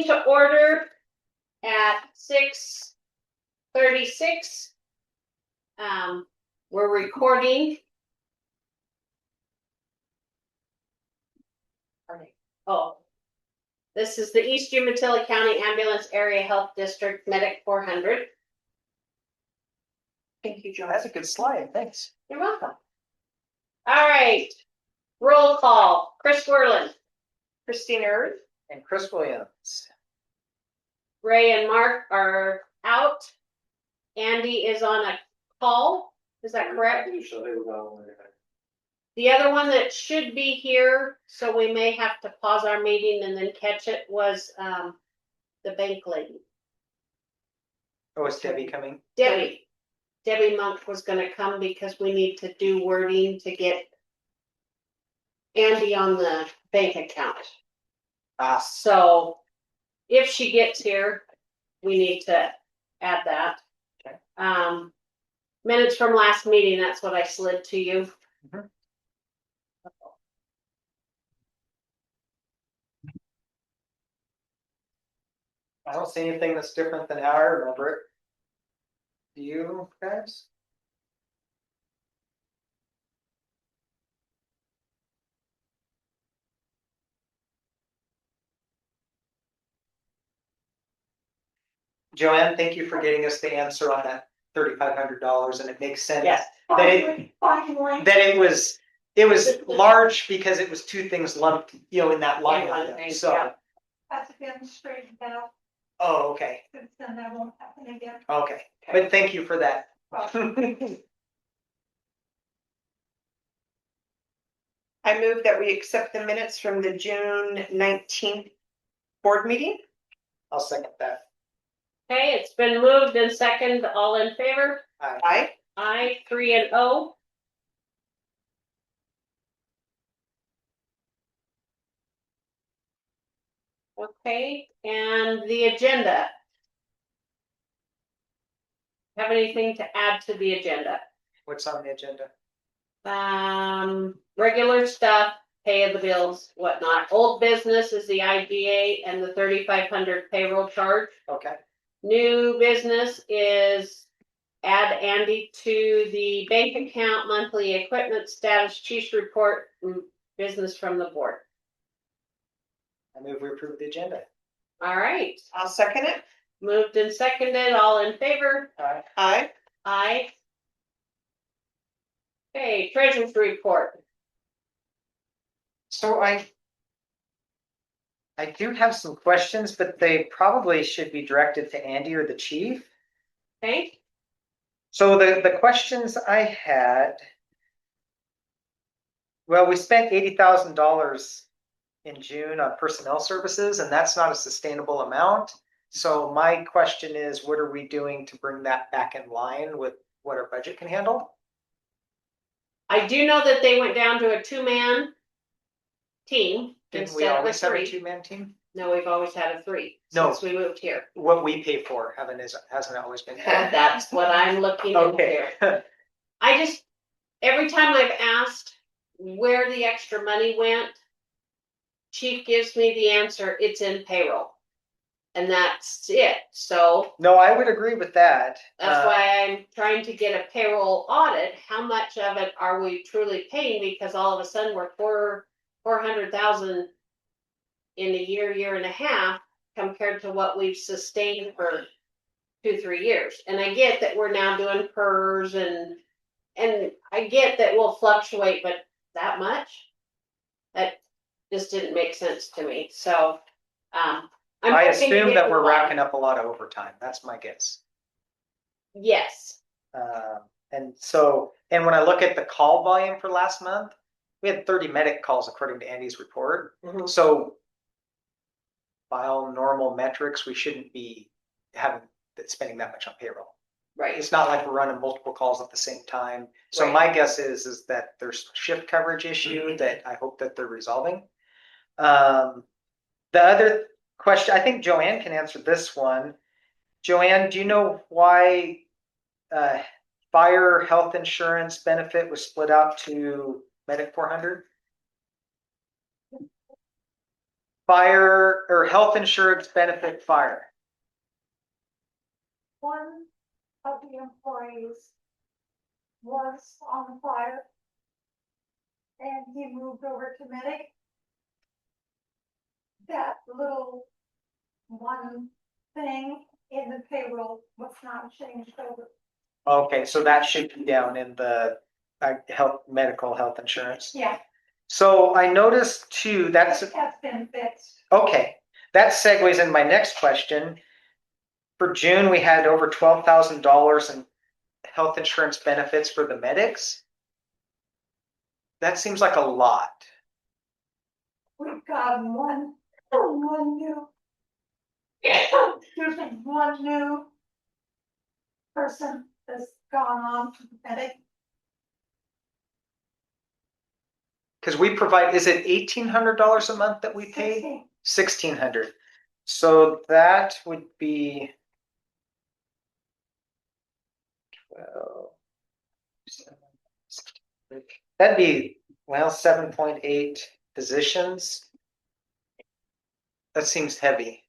to order at 6:36. We're recording. Oh, this is the East Umatilla County Ambulance Area Health District Medic 400. Thank you, Joe. That's a good slide. Thanks. You're welcome. All right. Roll call. Chris Werland. Christine Earth. And Chris Williams. Ray and Mark are out. Andy is on a call. Is that correct? The other one that should be here, so we may have to pause our meeting and then catch it, was the bank lady. Oh, is Debbie coming? Debbie Monk was going to come because we need to do wording to get Andy on the bank account. So if she gets here, we need to add that. Okay. Minutes from last meeting, that's what I slid to you. Mm-hmm. I don't see anything that's different than how I remember it. Do you guys? Joanne, thank you for getting us the answer on that $3,500, and it makes sense. Yes. That it was large because it was two things lumped, in that line item. So. Yeah. That's been straightened out. Oh, okay. Since then, that won't happen again. Okay. But thank you for that. I move that we accept the minutes from the June 19th board meeting. I'll second that. Okay, it's been moved and second. All in favor? Aye. Aye, 3-0. Okay, and the agenda. Have anything to add to the agenda? What's on the agenda? Regular stuff, pay of the bills, whatnot. Old business is the IGA and the 3,500 payroll charge. Okay. New business is add Andy to the bank account, monthly equipment status, chief's report, business from the board. I move we approve the agenda. All right, I'll second it. moved and seconded, all in favor? Aye. Aye. Aye. Okay, treasurer's report. So I do have some questions, but they probably should be directed to Andy or the chief. Okay, So the questions I had, well, we spent $80,000 in June on personnel services, and that's not a sustainable amount. So my question is, what are we doing to bring that back in line with what our budget can handle? I do know that they went down to a 2-man team. Didn't we instead of always have a 3. 2-man team? No, we've always had a 3 No. since we moved here. What we pay for hasn't always been. That's what I'm looking Okay. into. I just, every time I've asked where the extra money went, chief gives me the answer, it's in payroll. And that's it. So No, I would agree with that. that's why I'm trying to get a payroll audit. How much of it are we truly paying? Because all of a sudden we're $400,000 in a year and a half compared to what we've sustained for 2-3 years. And I get that we're now doing PERS and I get that we'll fluctuate, but that much? That just didn't make sense to me. So I assume that we're racking up a lot of overtime. That's my guess. Yes. And when I look at the call volume for last month, we had 30 medic calls according to Andy's report. Mm-hmm. So by all normal metrics, we shouldn't be spending that much on payroll. Right. It's not like we're running multiple calls at the same time. So Right. my guess is that there's shift coverage issue that I hope that they're resolving. The other question, I think Joanne can answer this one. Joanne, do you know why fire health insurance benefit was split out to Medic 400? fire or health insurance benefit fire. One of the employees was on fire. And he moved over to medic. That little one thing in the payroll was not changed over. Okay, so that should be down in the medical health insurance. Yeah, So I noticed too, that's, it has been fixed. okay, that segues in my next question. For June, we had over $12,000 in health insurance benefits for the medics. That seems like a lot. We've got one new, excuse me, one new person that's gone on to the medic. Because we provide, is it $1,800 a month that we pay? 1,600. So that would be 12. That'd be, well, 7.8 positions. That seems heavy.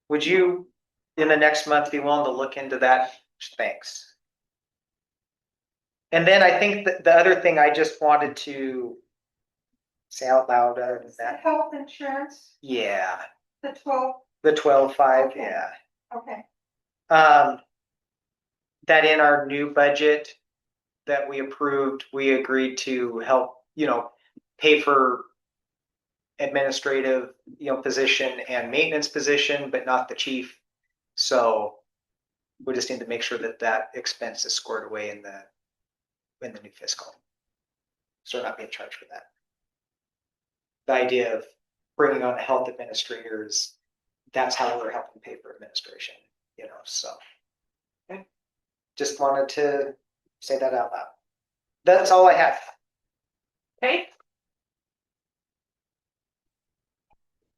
Would you, in the next month, be willing to look into that? Thanks. And then I think that the other thing I just wanted to say out loud, other than The that, health insurance, yeah, the 12, the 12.5, Okay. yeah. okay, That in our new budget that we approved, we agreed to help, pay for administrative, position and maintenance position, but not the chief. So we just need to make sure that that expense is squared away in the new fiscal. So we're not being charged for that. The idea of bringing on health administrators, that's how we're helping pay for administration, so. Okay. Just wanted to say that out loud. That's all I have. Okay.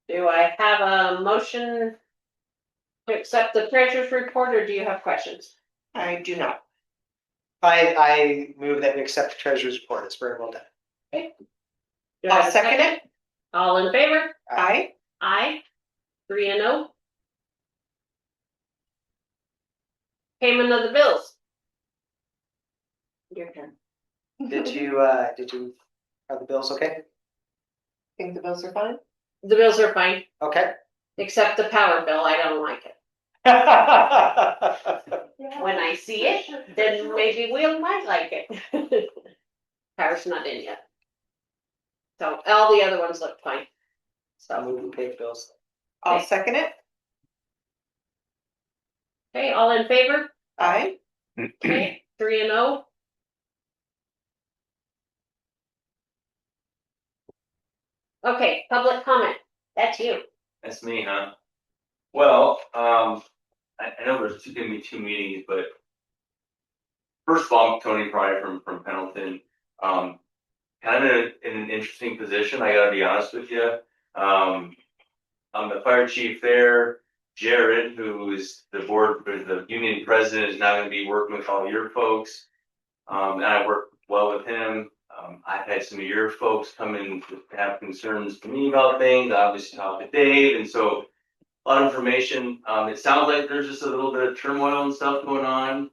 Do I have a motion to accept the treasurer's report, or do you have questions? I do not. I move that we accept the treasurer's report. It's very well done. Do I have I'll a second it. All in favor? Aye. Aye. 3-0. Payment of the bills. Your turn. Did you are the bills okay? Think the bills are fine? The bills are fine, Okay. except the power bill. I don't like it. yeah. When I see it, then maybe Will might like it. Power's not in yet. So all the other ones look fine. I So, move we pay the bills. I'll Okay. second it. okay, all in favor? Aye. Okay, 3-0. Okay, public comment. That's you. That's me, huh? Well, I know there's gonna be two meetings, but first of all, I'm Tony Pryor from Pendleton. Kind of in an interesting position, I gotta be honest with you. I'm the fire chief there. Jared, who is the union president, is now gonna be working with all your folks. And I work well with him. I've had some of your folks come in to have concerns to me about things. I obviously talked to Dave, and so a lot of information. It sounds like there's just a little bit of turmoil and stuff going on,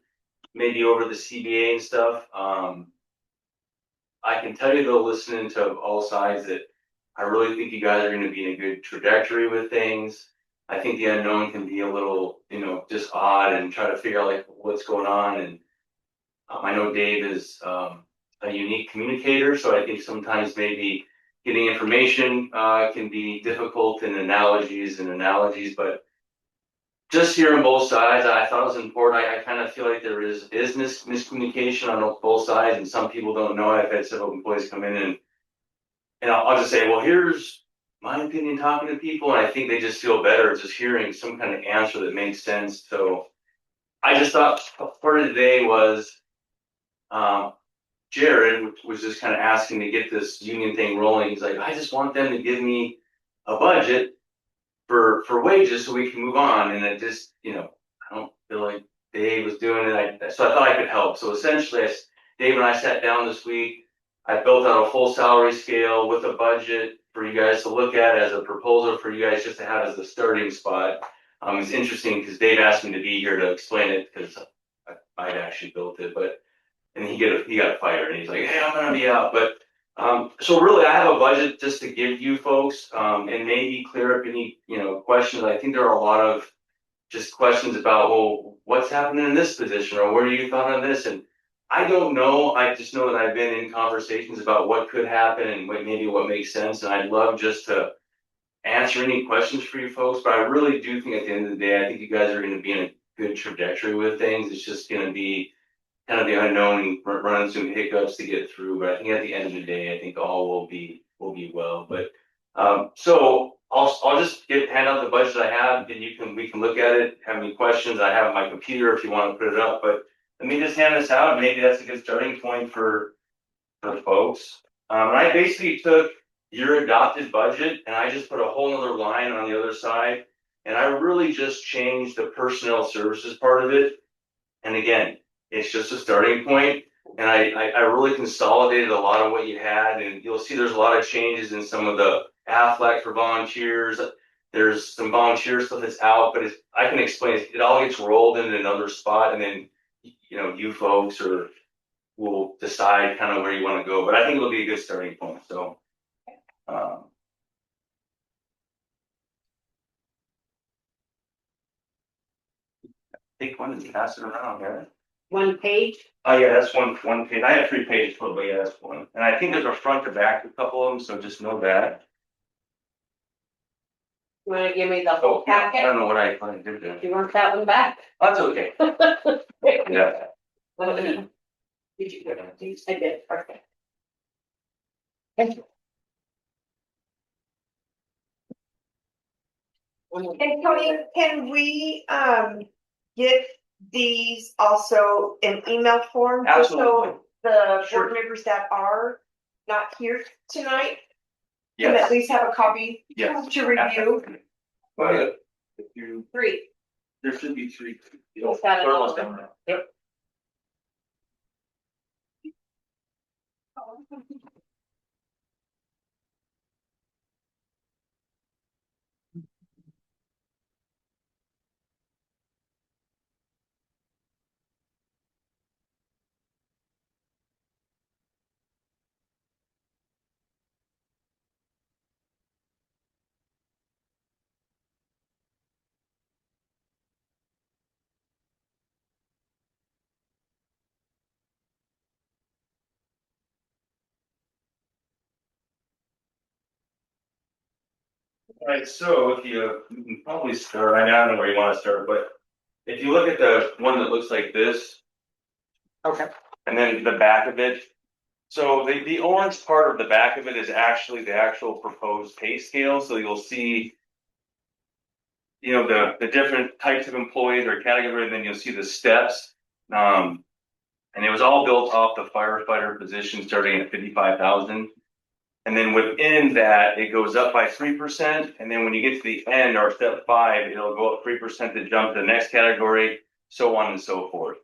maybe over the CBA and stuff. I can tell you though, listening to all sides, that I really think you guys are going to be in a good trajectory with things. I think the unknown can be a little, just odd and try to figure out like what's going on. And I know Dave is a unique communicator, so I think sometimes maybe getting information can be difficult in analogies, but just hearing both sides, I thought it was important. I kind of feel like there is miscommunication on both sides, and some people don't know. I've had several employees come in and I'll just say, well, here's my opinion talking to people, and I think they just feel better just hearing some kind of answer that makes sense. So I just thought part of the day was Jared was just kind of asking to get this union thing rolling. He's like, I just want them to give me a budget for wages so we can move on. And it just, I don't feel like Dave was doing it. So I thought I could help. So essentially, Dave and I sat down this week. I built out a full salary scale with a budget for you guys to look at as a proposal for you guys just to have as the starting spot. It's interesting because Dave asked me to be here to explain it because I'd actually built it, but and he got fired and he's like, hey, I'm gonna be out. But so really I have a budget just to give you folks and maybe clear up any questions. I think there are a lot of just questions about, well, what's happening in this position or what are you thought on this? And I don't know. I just know that I've been in conversations about what could happen and maybe what makes sense. And I'd love just to answer any questions for you folks. But I really do think at the end of the day, I think you guys are going to be in a good trajectory with things. It's just going to be kind of the unknown and running some hiccups to get through. But I think at the end of the day, I think all will be well. But so I'll just hand out the budget I have, and we can look at it. Have any questions? I have my computer if you want to put it up. But let me just hand this out. Maybe that's a good starting point for folks. And I basically took your adopted budget and I just put a whole nother line on the other side. And I really just changed the personnel services part of it. And again, it's just a starting point. And I really consolidated a lot of what you had. And you'll see there's a lot of changes in some of the Aflac for volunteers. There's some volunteer stuff that's out, but I can explain it. It all gets rolled into another spot. And then, you folks will decide kind of where you want to go. But I think it'll be a good starting point. So, take one and pass it around here. One page. Oh yeah, that's one page. I have 3 pages total, but yeah, that's one. And I think there's a front to back, a couple of them, so just know that. You want to give me the whole I packet? don't know what I did there. You want that one back? That's okay. Yeah. Did you get it? I did, perfect. And Tony, can we get these also in email form? Just Absolutely. so the Sure. board members that are not here tonight can at Yes, least have a copy yes. to review. Go ahead. If you, 3. there should be 3. He's got it all. Almost done. Yep. All right, so if you can probably start, I don't know where you want to start, but if you look at the one that looks like this, Okay. and then the back of it. So the orange part of the back of it is actually the actual proposed pay scale. So you'll see, the different types of employees or category, and then you'll see the steps. And it was all built off the firefighter position starting at 55,000. And then within that, it goes up by 3%. And then when you get to the end or step 5, it'll go up 3% to jump to the next category, so on and so forth.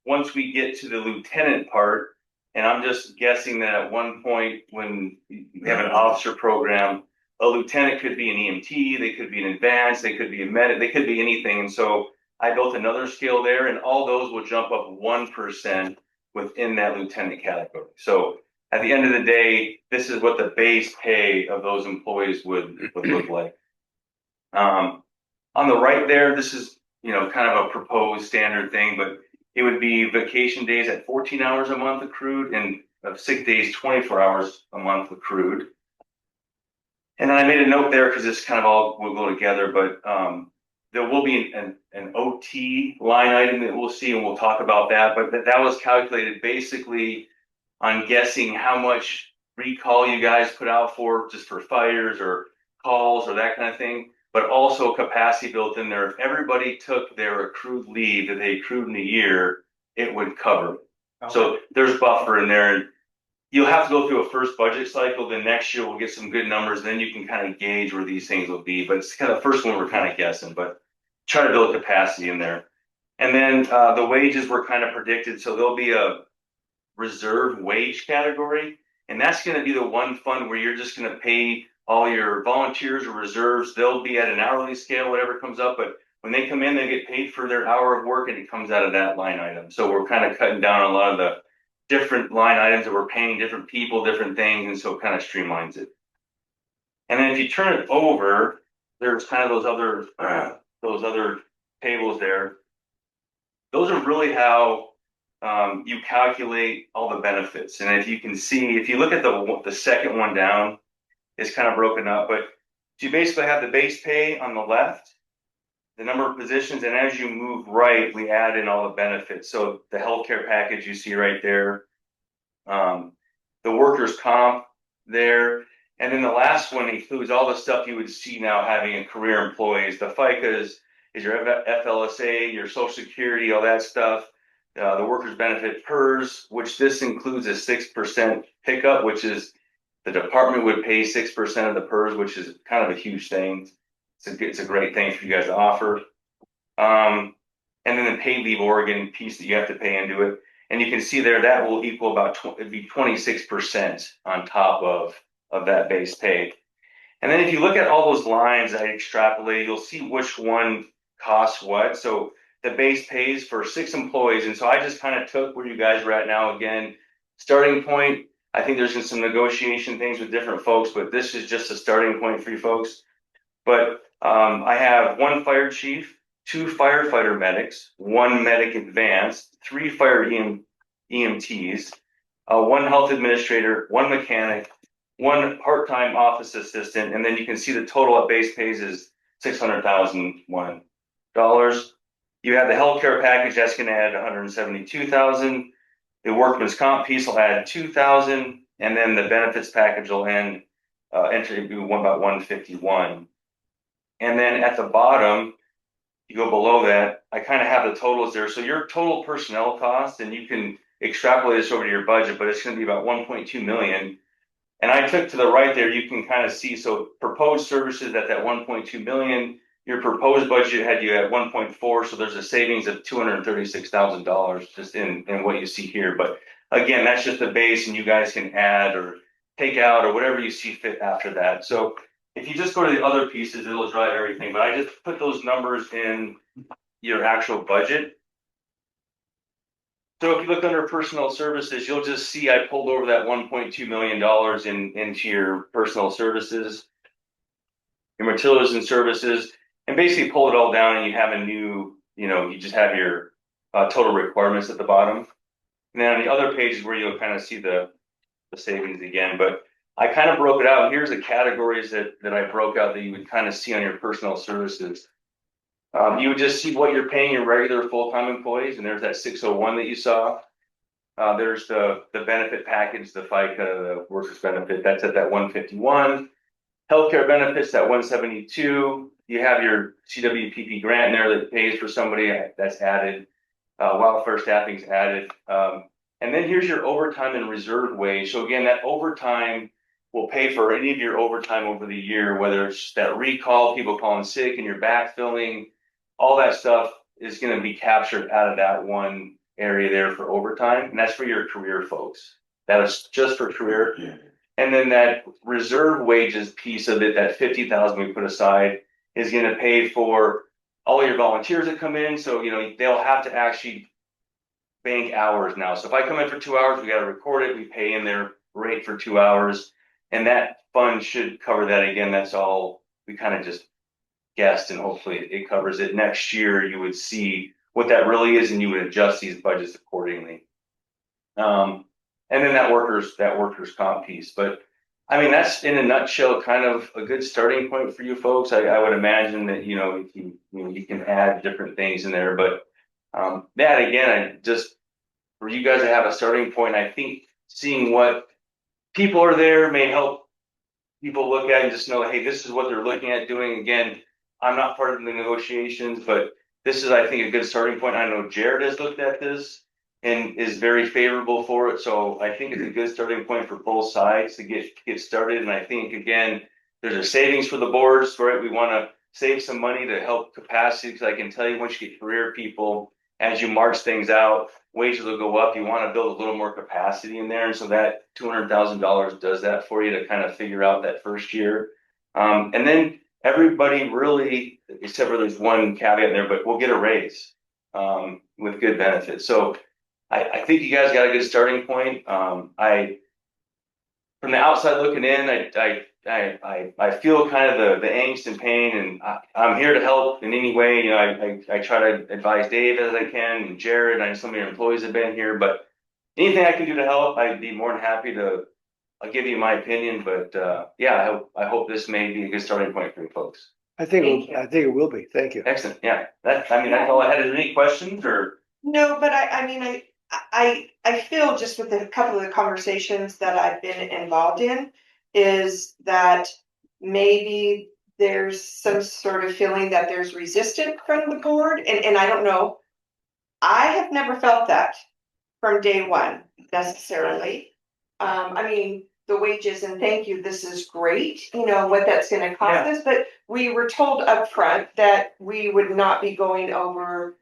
Once we get to the lieutenant part, and I'm just guessing that at one point when you have an officer program, a lieutenant could be an EMT, they could be an advanced, they could be a medic, they could be anything. And so I built another scale there, and all those will jump up 1% within that lieutenant category. So at the end of the day, this is what the base pay of those employees would look like. On the right there, this is, kind of a proposed standard thing, but it would be vacation days at 14 hours a month accrued and sick days, 24 hours a month accrued. And then I made a note there because this kind of all will go together, but there will be an OT line item that we'll see, and we'll talk about that. But that was calculated basically on guessing how much recall you guys put out for just for fires or calls or that kind of thing, but also capacity built in there. If everybody took their accrued leave that they accrued in a year, it would cover. Okay. So there's buffer in there. And you'll have to go through a first budget cycle. Then next year we'll get some good numbers. Then you can kind of gauge where these things will be. But it's kind of the first one we're kind of guessing, but try to build capacity in there. And then the wages were kind of predicted. So there'll be a reserve wage category. And that's gonna be the one fund where you're just gonna pay all your volunteers or reserves. They'll be at an hourly scale, whatever comes up, but when they come in, they get paid for their hour of work and it comes out of that line item. So we're kind of cutting down on a lot of the different line items that we're paying different people, different things, and so it kind of streamlines it. And then if you turn it over, there's kind of those other tables there. Those are really how you calculate all the benefits. And if you can see, if you look at the second one down, it's kind of broken up, but you basically have the base pay on the left, the number of positions, and as you move right, we add in all the benefits. So the healthcare package you see right there, the workers' comp there, and then the last one includes all the stuff you would see now having a career employees. The FICAs is your FLSA, your Social Security, all that stuff. The workers' benefit PERS, which this includes a 6% pickup, which is the department would pay 6% of the PERS, which is kind of a huge thing. It's a great thing for you guys to offer. And then the paid leave Oregon piece that you have to pay into it. And you can see there that will equal about it'd be 26% on top of that base pay. And then if you look at all those lines I extrapolate, you'll see which one costs what. So the base pays for 6 employees. And so I just kind of took where you guys are at now. Again, starting point, I think there's some negotiation things with different folks, but this is just a starting point for you folks. But I have 1 fire chief, 2 firefighter medics, 1 medic advanced, 3 fire EMTs, 1 health administrator, 1 mechanic, 1 part-time office assistant, and then you can see the total at base pays is $600,001. You have the healthcare package that's going to add $172,000. The workman's comp piece will add $2,000, and then the benefits package will enter into about $151. And then at the bottom, you go below that, I kind of have the totals there. So your total personnel cost, and you can extrapolate this over to your budget, but it's going to be about 1.2 million. And I took to the right there, you can kind of see, so proposed services at that 1.2 million, your proposed budget had you at 1.4, so there's a savings of $236,000 just in what you see here. But again, that's just the base, and you guys can add or take out or whatever you see fit after that. So if you just go to the other pieces, it'll drive everything. But I just put those numbers in your actual budget. So if you look under personal services, you'll just see I pulled over that $1.2 million into your personal services, your materials and services, and basically pull it all down, and you have a new, you just have your total requirements at the bottom. And then on the other pages where you'll kind of see the savings again, but I kind of broke it out. Here's the categories that I broke out that you would kind of see on your personal services. You would just see what you're paying your regular full-time employees, and there's that 601 that you saw. There's the benefit package, the FICA, the workers' benefit, that's at that 151. Healthcare benefits, that 172. You have your CWPP grant in there that pays for somebody, that's added. Welfare staffing's added. And then here's your overtime and reserve wage. So again, that overtime will pay for any of your overtime over the year, whether it's that recall, people calling sick and you're backfilling, all that stuff is going to be captured out of that one area there for overtime. And that's for your career folks. That is just for career. Yeah. And then that reserve wages piece of it, that 50,000 we put aside, is going to pay for all your volunteers that come in. So, they'll have to actually bank hours now. So if I come in for 2 hours, we got to record it. We pay in their rate for 2 hours. And that fund should cover that. Again, that's all we kind of just guessed, and hopefully it covers it. Next year, you would see what that really is, and you would adjust these budgets accordingly. And then that workers comp piece. But I mean, that's in a nutshell kind of a good starting point for you folks. I would imagine that you can add different things in there, but that again, for you guys to have a starting point, I think seeing what people are there may help people look at and just know, hey, this is what they're looking at doing. Again, I'm not part of the negotiations, but this is, I think, a good starting point. I know Jared has looked at this and is very favorable for it. So I think it's a good starting point for both sides to get started. And I think, again, there's a savings for the boards, right? We want to save some money to help capacity, because I can tell you once you get career people as you march things out, wages will go up. You want to build a little more capacity in there. And so that $200,000 does that for you to kind of figure out that first year. And then everybody really, except for there's one caveat there, but we'll get a raise with good benefits. So I think you guys got a good starting point. From the outside looking in, I feel kind of the angst and pain, and I'm here to help in any way. You know, I try to advise Dave as I can, and Jared. I know some of your employees have been here, but anything I can do to help, I'd be more than happy to. I'll give you my opinion, but yeah, I hope this may be a good starting point for you folks. Thank you. I think it will be. Thank you. Excellent. Yeah, that's all I had. Is there any questions or? No, but I mean, I feel just with a couple of the conversations that I've been involved in is that maybe there's some sort of feeling that there's resistance from the board, and I don't know. I have never felt that from day one necessarily. I mean, the wages and thank you, this is great, you know, what that's gonna cost us, but we were told upfront that we would not be going over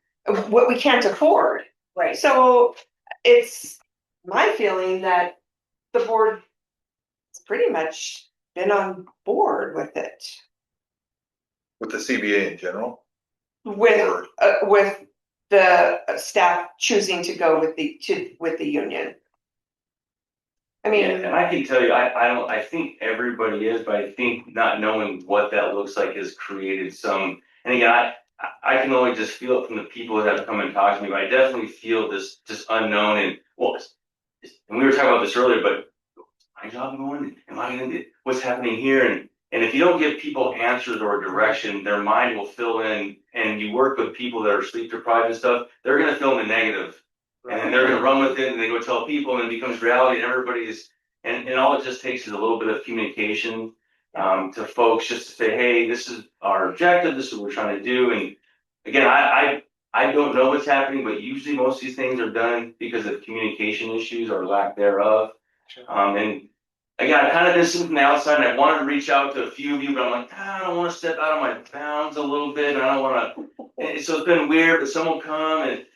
what we can't afford. Right. So it's my feeling that the board has pretty much been on board with it. With the CBA in general? With the staff choosing to go with the union. I mean, And I can tell you, I think everybody is, but I think not knowing what that looks like has created some, and again, I can only just feel it from the people that have come and talked to me, but I definitely feel this unknown and and we were talking about this earlier, but my job going, am I going to, what's happening here? And if you don't give people answers or direction, their mind will fill in, and you work with people that are sleep deprived and stuff, they're going to fill in the negative. And then they're going to run with it and they go tell people and it becomes reality and everybody's, and all it just takes is a little bit of communication to folks just to say, hey, this is our objective, this is what we're trying to do. And again, I don't know what's happening, but usually most of these things are done because of communication issues or lack thereof. And again, I've kind of been sitting from the outside and I wanted to reach out to a few of you, but I'm like, I don't want to step out of my bounds a little bit. And I don't want to, so it's been weird, but someone come and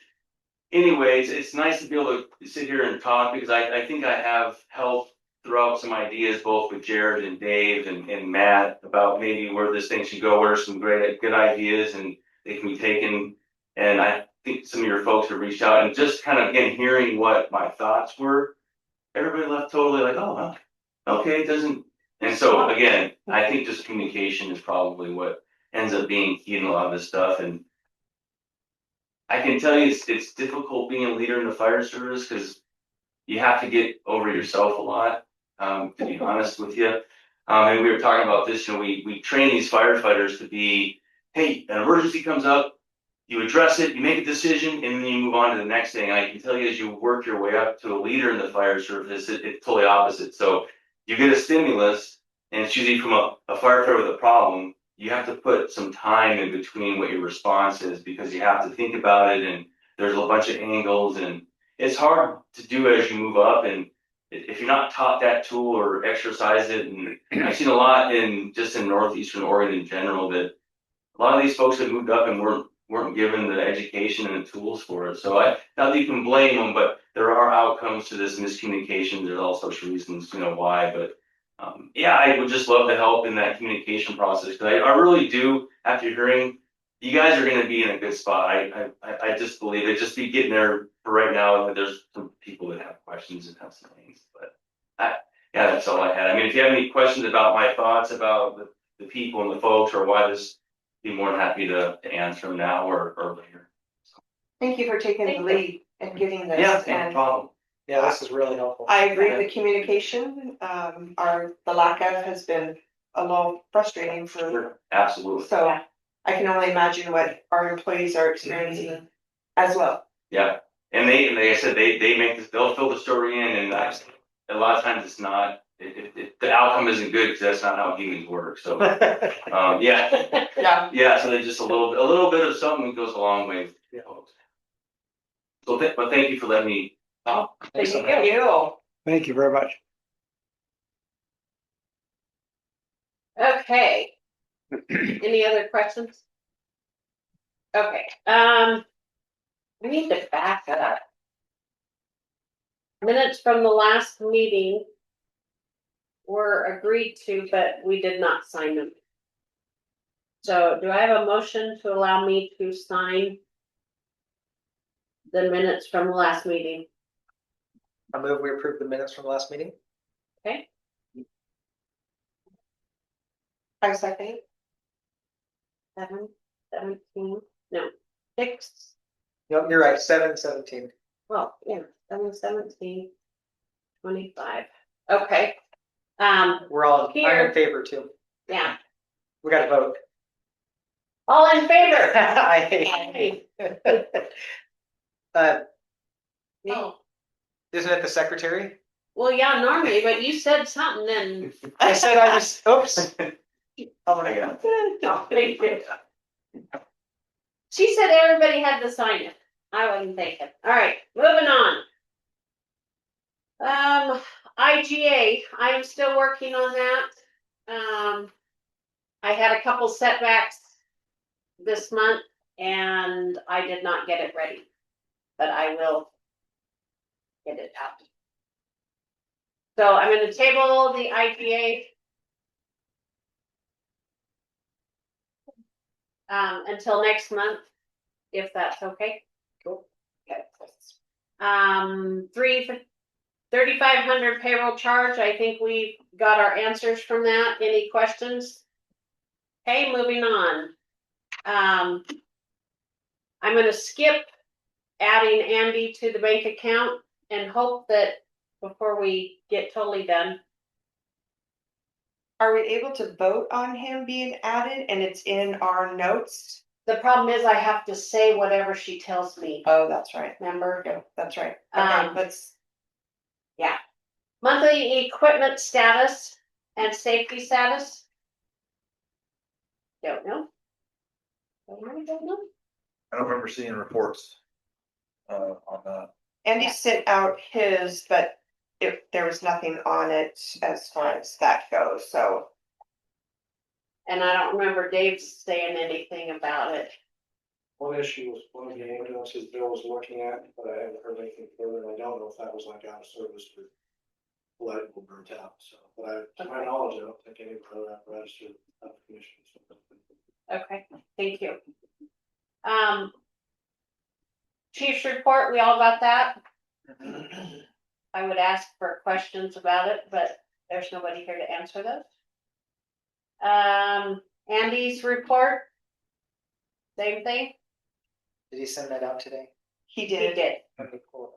anyways, it's nice to be able to sit here and talk because I think I have helped throw out some ideas both with Jared and Dave and Matt about maybe where this thing should go, where some good ideas and they can be taken. And I think some of your folks have reached out and just kind of again hearing what my thoughts were. Everybody left totally like, oh, well, okay, it doesn't. And so again, I think just communication is probably what ends up being key in a lot of this stuff. And I can tell you it's difficult being a leader in the fire service because you have to get over yourself a lot, to be honest with you. And we were talking about this, and we train these firefighters to be, hey, an emergency comes up, you address it, you make a decision, and then you move on to the next thing. And I can tell you as you work your way up to a leader in the fire service, it's totally opposite. So you get a stimulus, and it's usually from a firefighter with a problem. You have to put some time in between what your response is because you have to think about it and there's a bunch of angles and it's hard to do as you move up. And if you're not taught that tool or exercise it, and I've seen a lot in Northeastern Oregon in general that a lot of these folks have moved up and weren't given the education and the tools for it. So not that you can blame them, but there are outcomes to this miscommunication. There's all sorts of reasons, why, but yeah, I would just love to help in that communication process because I really do. After hearing, you guys are going to be in a good spot. I just believe it. Just be getting there for right now. There's some people that have questions and have some things, but yeah, that's all I had. I mean, if you have any questions about my thoughts about the people and the folks or why this, be more than happy to answer them now or later. thank you for taking the lead and getting this. Yeah, no and problem. Yeah, this is really helpful. I agree, the communication, the lack of has been a little frustrating for, Sure, absolutely. so I can only imagine what our employees are experiencing as well. Yeah, and like I said, they make this. They'll fill the story in, and a lot of times it's not. The outcome isn't good because that's not how humans work. So, yeah, Yeah. So there's just a little bit of something goes a long way. Yeah. So, but thank you for letting me talk. Thank you. Thank you very much. Okay. Any other questions? Okay, We need to back up. Minutes from the last meeting were agreed to, but we did not sign them. So do I have a motion to allow me to sign the minutes from the last meeting? I move we approve the minutes from the last meeting. Okay, I second. 17, no, 6, Nope, you're right, 7/17. well, yeah, 7/17, 25. Okay. We're all, I'm Here. in favor too. Yeah, We gotta vote. all in favor? I Oh, isn't it the secretary? well, yeah, normally, but you said something and. I said I was, oops. I'm gonna go. No, thank you. She said everybody had to sign it. I wasn't thinking. All right, moving on. IGA, I'm still working on that. I had a couple setbacks this month and I did not get it ready, but I will get it out. So I'm going to table the IGA until next month, if that's okay. Cool. Okay. 3,500 payroll charge. I think we got our answers from that. Any questions? Okay, moving on. I'm going to skip adding Andy to the bank account and hope that before we get totally done. Are we able to vote on him being added and it's in our notes? The problem is I have to say whatever she tells me. Oh, that's right. Remember? Yeah, that's right. Okay, let's. Yeah. Monthly equipment status and safety status. Don't know. Don't know. I don't remember seeing reports on that. Andy sent out his, but there was nothing on it as far as that goes, so. And I don't remember Dave saying anything about it. One issue was one of the ambulances Bill was looking at, but I haven't heard anything further, and I don't know if that was like out of service or light will burnt out, so, but to my knowledge, I don't think any of the other apparatus are out of commission. Okay, thank you. Chief's report, we all got that? I would ask for questions about it, but there's nobody here to answer those. Andy's report. Same thing? Did he send that out today? He He did. did. Okay, cool.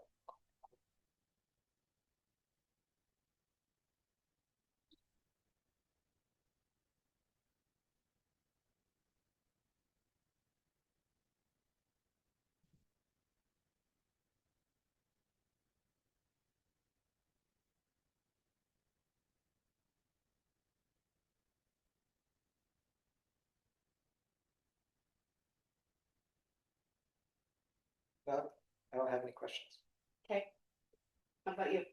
No, I don't have any questions. Okay. How about you?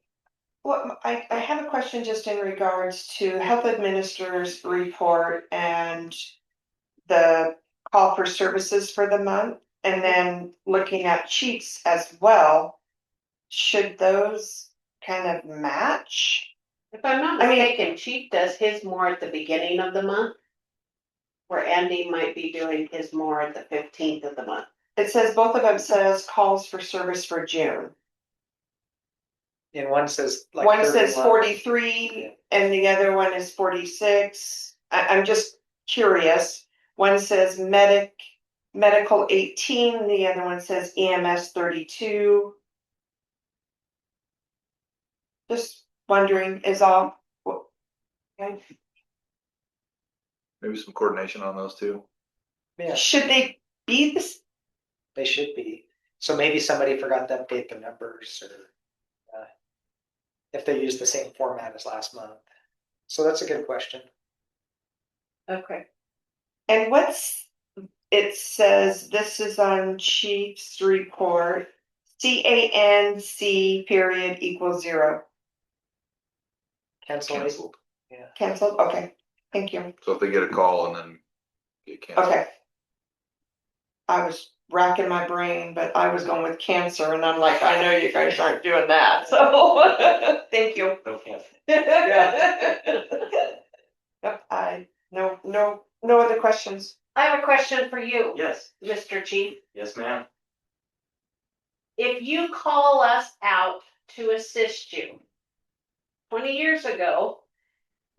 Well, I have a question just in regards to health administrator's report and the call for services for the month, and then looking at chiefs as well. Should those kind of match? If I'm not I mean- mistaken, Chief does his more at the beginning of the month. Where Andy might be doing his more at the 15th of the month. It says both of them says calls for service for June. And one says like One says 31. 43 and the other one is 46. I'm just curious. One says medical 18, the other one says EMS 32. Just wondering is all. Okay. Maybe some coordination on those two. Yeah, Should they be this? they should be. So maybe somebody forgot to update the numbers or if they use the same format as last month. So that's a good question. Okay. And it says this is on Chief's report. CANC period equals 0. Cancel. Canceled. Yeah. Canceled? Okay, thank you. So if they get a call and then get canceled. Okay. I was racking my brain, but I was going with cancer, and I'm like, I know you guys aren't doing that, so, thank you. No cancer. Yep, no other questions. I have a question for you, Yes, Mr. Chief. yes, ma'am. If you call us out to assist you, 20 years ago,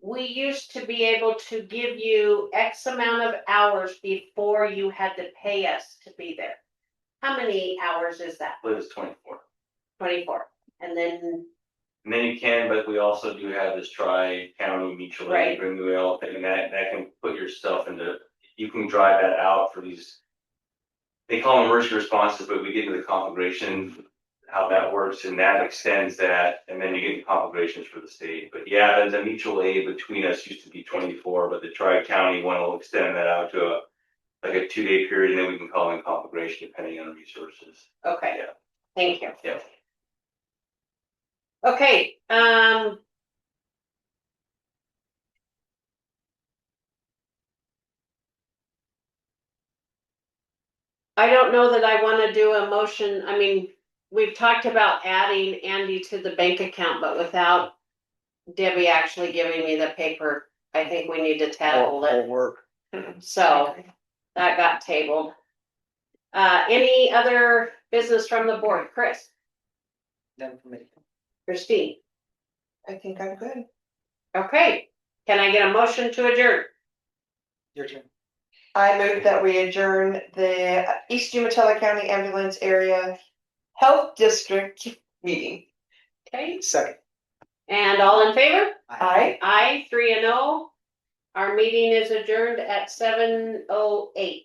we used to be able to give you X amount of hours before you had to pay us to be there. How many hours is that? It was 24. 24. And then, And then you can, but we also do have this tri-county mutual Right. aid agreement, and that can put yourself into, you can drive that out for these. They call them emergency responses, but we get into the conflagration, how that works, and that extends that, and then you get the conflagrations for the state. But yeah, the mutual aid between us used to be 24, but the tri-county one will extend that out to like a 2-day period, and then we can call in conflagration depending on the resources. okay, Yeah. thank you. Yeah. Okay, I don't know that I want to do a motion. I mean, we've talked about adding Andy to the bank account, but without Debbie actually giving me the paper, I think we need to table More it. work. So that got tabled. Any other business from the board? Chris, None for me. Christine? I think I'm good. Okay, can I get a motion to adjourn? Your turn. I move that we adjourn the East Umatilla County Ambulance Area Health District meeting. Okay, Second. and all in favor? Aye. Aye, 3-0. Our meeting is adjourned at 7:08.